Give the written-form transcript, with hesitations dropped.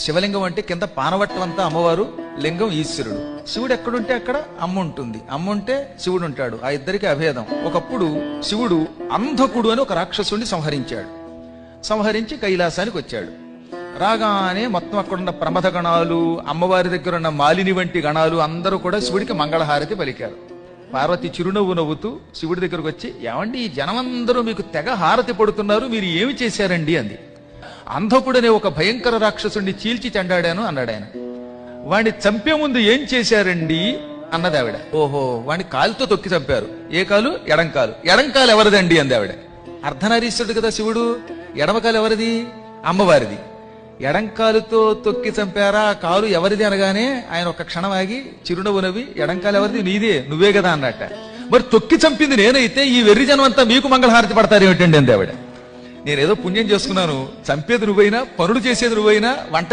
శివలింగం అంటే కింద పానవట్టం అంతా అమ్మవారు, లింగం ఈశ్వరుడు. శివుడు ఎక్కడుంటే అక్కడ అమ్మ ఉంటుంది, అమ్మ ఉంటే శివుడు ఉంటాడు. ఆ ఇద్దరికి అభేదం. ఒకప్పుడు శివుడు అంధకుడు అని ఒక రాక్షసుడిని సంహరించాడు. సంహరించి కైలాసానికి వచ్చాడు. రాగానే మొత్తం అక్కడున్న ప్రమథ గణాలు, అమ్మవారి దగ్గర ఉన్న మాలిని వంటి గణాలు అందరూ కూడా శివుడికి మంగళహారతి పలికారు. పార్వతి చిరునవ్వు నవ్వుతూ శివుడి దగ్గరకు వచ్చి, ఏమండి ఈ జనమందరూ మీకు తెగ హారతి పడుతున్నారు, మీరు ఏమి చేశారండి అంది. అంధకుడనే ఒక భయంకర రాక్షసుడిని చీల్చి చెండాడాను అన్నాడు ఆయన. వాణ్ణి చంపే ముందు ఏం చేశారండి అన్నది ఆవిడ. ఓహో, వాణ్ణి కాలుతో తొక్కి చంపారు. ఏ కాలు? ఎడంకాలు. ఎడంకాలు ఎవరిదండి అంది ఆవిడ. అర్ధనారీశ్వరుడు కదా శివుడు, ఎడమకాలు ఎవరిది? అమ్మవారిది. ఎడంకాలుతో తొక్కి చంపారా, కాలు ఎవరిది అనగానే ఆయన ఒక క్షణం ఆగి చిరునవ్వు నవ్వి, ఎడంకాలు ఎవరిది? నీదే, నువ్వే కదా అన్నట్ట. మరి తొక్కి చంపింది నేనైతే ఈ వెర్రి జనం అంతా మీకు మంగళహారతి పడతారు ఏమిటండి అంది ఆవిడ. నేనేదో పుణ్యం చేసుకున్నాను, చంపేది నువ్వైనా, పనులు చేసేది నువ్వైనా, వంట